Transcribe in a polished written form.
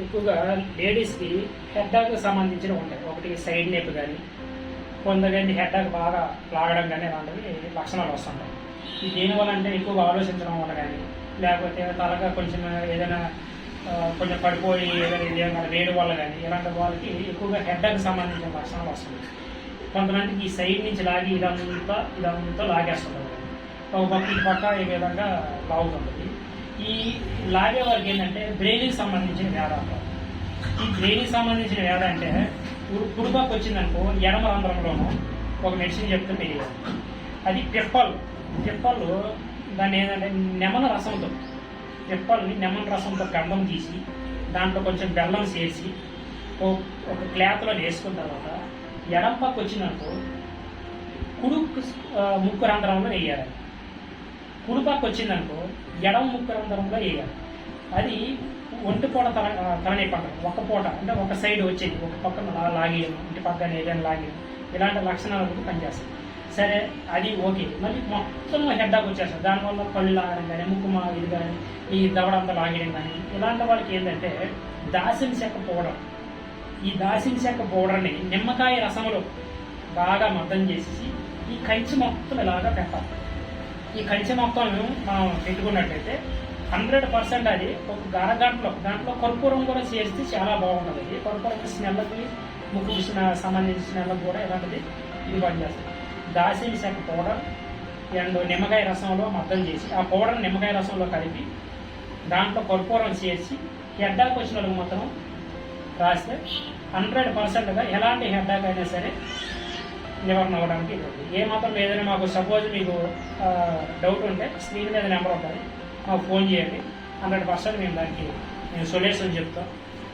ఎక్కువగా లేడీస్కి హెడ్డాకు సంబంధించినవి ఉంటాయి. ఒకటి సైడ్ నొప్పి కానీ, కొందరికి హెడ్డాకు బాగా లాగడం కానీ అలాంటివి లక్షణాలు వస్తుంటాయి. ఇది దేనివల్ల అంటే ఎక్కువగా ఆలోచించడం వల్ల కానీ, లేకపోతే తలగా కొంచెం ఏదైనా కొంచెం పడిపోయి ఏదైనా వేడి వల్ల కానీ ఇలాంటి వాళ్ళకి ఎక్కువగా హెడ్డాకు సంబంధించిన లక్షణాలు వస్తుంది. కొంతమందికి ఈ సైడ్ నుంచి లాగి ఇదంతా లాగేస్తుంటారు. ఒక పక్క ఈ పక్క ఈ విధంగా లాగుతుంటుంది. ఈ లాగే వారికి ఏంటంటే బ్రెయిన్కి సంబంధించిన వ్యాధి అంటారు. ఈ బ్రెయిన్కి సంబంధించిన వ్యాధి అంటే కుడిపక్క వచ్చిందనుకో ఎడమ రంధ్రంలోనూ ఒక మెడిసిన్ చెప్తుంటే అది పిప్పలు దాన్ని ఏంటంటే నెమన రసంతో నెమన రసంతో గంధం తీసి దాంట్లో కొంచెం బెల్లం చేసి ఒక క్లాత్లో వేసుకున్న తర్వాత ఎడమ పక్క వచ్చిందనుకో ముక్కు రంధ్రంలో వేయాలి. కుడిపక్క వచ్చిందనుకో ఎడమ ముక్కు రంధ్రంలో వేయాలి. అది ఒంటి పూట తలనొప్పి అంటారు. ఒక పూట అంటే ఒక సైడ్ వచ్చేది, ఒక పక్కన లాగేయడం, ఇంటి పక్కన ఏదైనా లాగేయడం, ఇలాంటి లక్షణాలకు పనిచేస్తాయి. సరే అది ఓకే. మళ్ళీ మొత్తం హెడ్డాకు వచ్చేస్తారు. దానివల్ల కళ్ళు లాగడం కానీ, ముక్కు ఇది కానీ, ఈ దవడంతా లాగేయడం కానీ, ఇలాంటి వాళ్ళకి ఏంటంటే దాసిన చెక్క పౌడర్, ఈ దాసిన చెక్క పౌడర్ని నిమ్మకాయ రసంలో బాగా మద్దం చేసేసి ఈ కంచి మొత్తం ఇలాగా పెట్టాలి. ఈ కంచె మొత్తం మనం పెట్టుకున్నట్లయితే 100% అది ఒక అరగంటలో దాంట్లో కర్పూరం కూడా చేస్తే చాలా బాగుంటుంది. అది కర్పూరం స్మెల్కి, ముక్కు సంబంధించిన స్మెల్కి కూడా ఇలాంటిది ఇది పనిచేస్తుంది. దాసిన చెక్క పౌడర్ అండ్ నిమ్మకాయ రసంలో మద్దం చేసి ఆ పౌడర్ నిమ్మకాయ రసంలో కలిపి దాంట్లో కర్పూరం చేసి హెడ్డాక్ వచ్చిన వాళ్ళకి మాత్రం రాస్తే 100%గా ఎలాంటి హెడ్డాక్ అయినా సరే నివారణ అవ్వడానికి ఉంటుంది. ఏ మాత్రం ఏదైనా మాకు సపోజ్ మీకు డౌట్ ఉంటే స్క్రీన్ మీద నెంబర్ ఉంటుంది, మాకు ఫోన్ చేయండి. 100% మేము దానికి సొల్యూషన్ చెప్తాం.